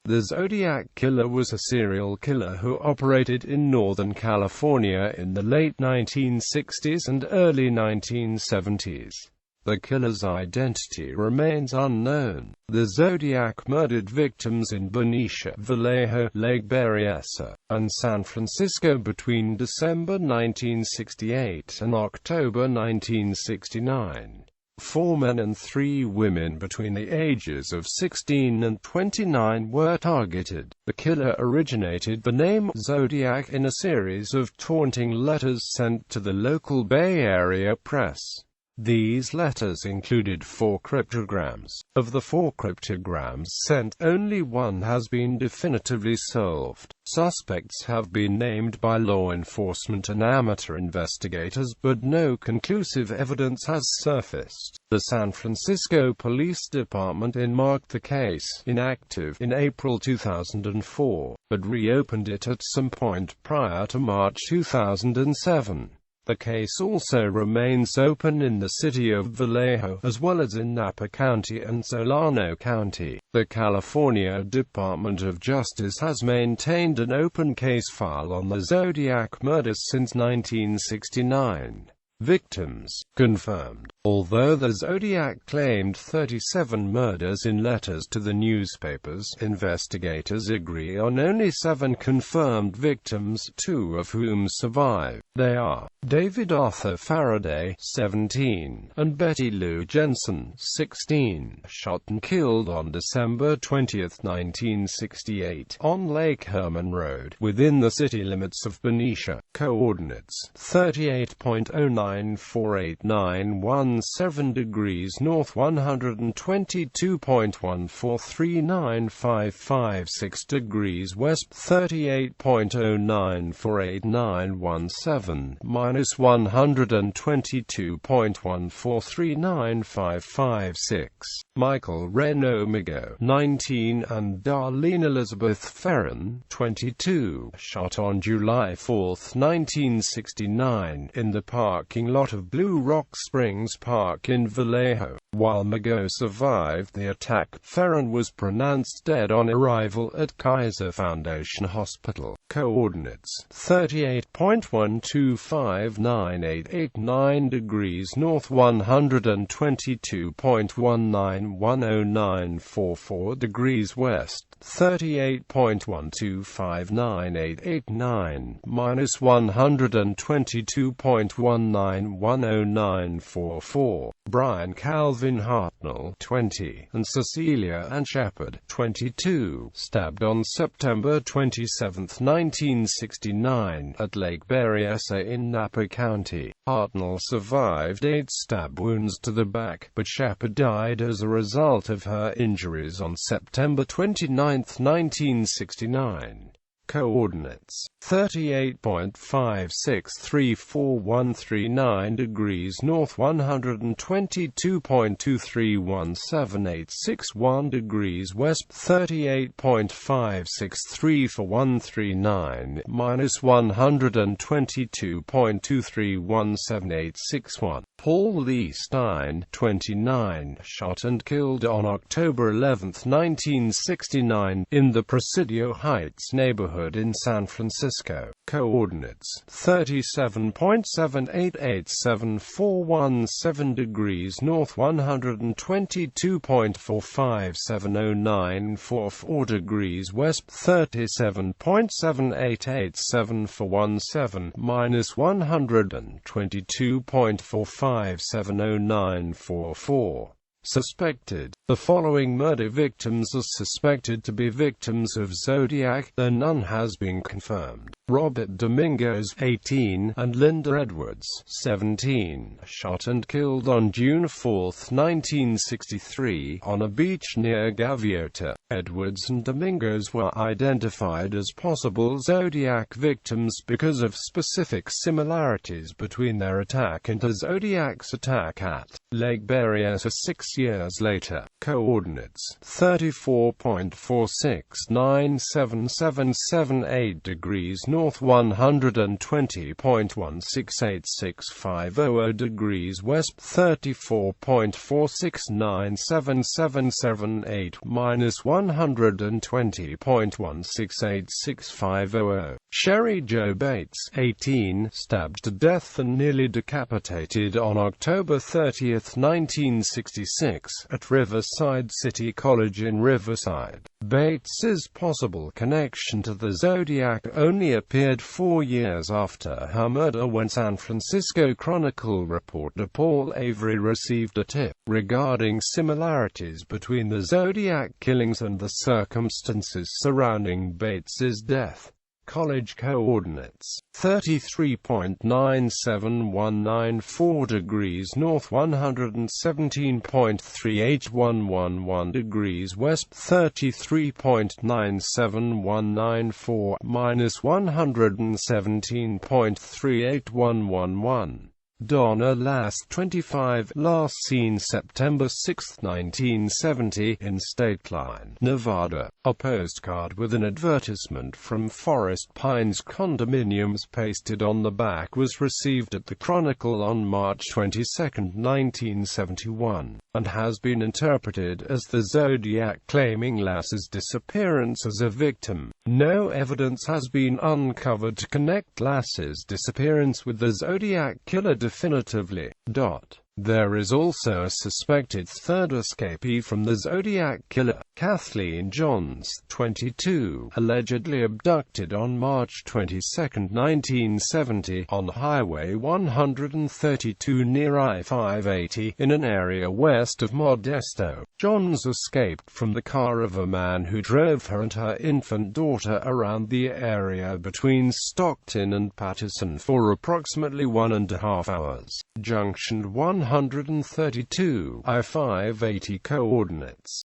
The Zodiac Killer was a serial killer who operated in Northern California in the late 1960s and early 1970s. The killer's identity remains unknown. The Zodiac murdered victims in Benicia, Vallejo, Lake Berryessa, and San Francisco between December 1968 and October 1969. 4 men and 3 women between the ages of 16 and 29 were targeted. The killer originated the name Zodiac in a series of taunting letters sent to the local Bay Area press. These letters included 4 cryptograms. Of the 4 cryptograms sent, only one has been definitively solved. Suspects have been named by law enforcement and amateur investigators, but no conclusive evidence has surfaced. The San Francisco Police Department marked the case inactive in April 2004, but reopened it at some point prior to March 2007. The case also remains open in the city of Vallejo, as well as in Napa County and Solano County. The California Department of Justice has maintained an open case file on the Zodiac murders since 1969. Victims confirmed. Although the Zodiac claimed 37 murders in letters to the newspapers, investigators agree on only 7 confirmed victims, 2 of whom survive. They are David Arthur Faraday, 17, and Betty Lou Jensen, 16, shot and killed on December 20, 1968, on Lake Herman Road, within the city limits of Benicia. Coordinates: 38.09489117 degrees north, 122.14395556 degrees west, 38.09489117 minus 122.14395556. Michael Reno Migo, 19, and Darlene Elizabeth Ferrin, 22, shot on July 4, 1969, in the parking lot of Blue Rock Springs Park in Vallejo. While Migo survived the attack, Ferrin was pronounced dead on arrival at Kaiser Foundation Hospital. Coordinates: 38.12598889 degrees north, 122.19109444 degrees west, 38.12598889 minus 122.19109444. Brian Calvin Hartnell, 20, and Cecilia Ann Shepard, 22, stabbed on September 27, 1969, at Lake Berryessa in Napa County. Hartnell survived 8 stab wounds to the back, but Shepard died as a result of her injuries on September 29, 1969. Coordinates: 38.56341339 degrees north, 122.23178661 degrees west, 38.56341339 minus 122.23178661. Paul Lee Stein, 29, shot and killed on October 11, 1969, in the Presidio Heights neighborhood in San Francisco. Coordinates: 37.78874117 degrees north, 122.45709444 degrees west, 37.788717 minus 122.45709444. Suspected. The following murder victims are suspected to be victims of Zodiac, though none has been confirmed. Robert Domingos, 18, and Linda Edwards, 17, shot and killed on June 4, 1963, on a beach near Gaviota. Edwards and Domingos were identified as possible Zodiac victims because of specific similarities between their attack and the Zodiac's attack at Lake Berryessa 6 years later. Coordinates: 34.46977778 degrees north, 120.1686500 degrees west, 34.46977778, minus 120.168650. Sherry Jo Bates, 18, stabbed to death and nearly decapitated on October 30, 1966, at Riverside City College in Riverside. Bates's possible connection to the Zodiac only appeared 4 years after her murder, when San Francisco Chronicle reporter Paul Avery received a tip regarding similarities between the Zodiac killings and the circumstances surrounding Bates's death. College coordinates: 33.97194 degrees north, 117.38111 degrees west, 33.97194, minus 117.38111. Donna Lass, 25, last seen September 6, 1970, in Stateline, Nevada. A postcard with an advertisement from Forest Pines Condominiums pasted on the back was received at the Chronicle on March 22, 1971, and has been interpreted as the Zodiac claiming Lass's disappearance as a victim. No evidence has been uncovered to connect Lass's disappearance with the Zodiac Killer definitively. There is also a suspected third escapee from the Zodiac Killer, Kathleen Johns, 22, allegedly abducted on March 22, 1970, on Highway 132 near I-580, in an area west of Modesto. Johns escaped from the car of a man who drove her and her infant daughter around the area between Stockton and Patterson for approximately 1.5 hours. Junction 132, I-580 coordinates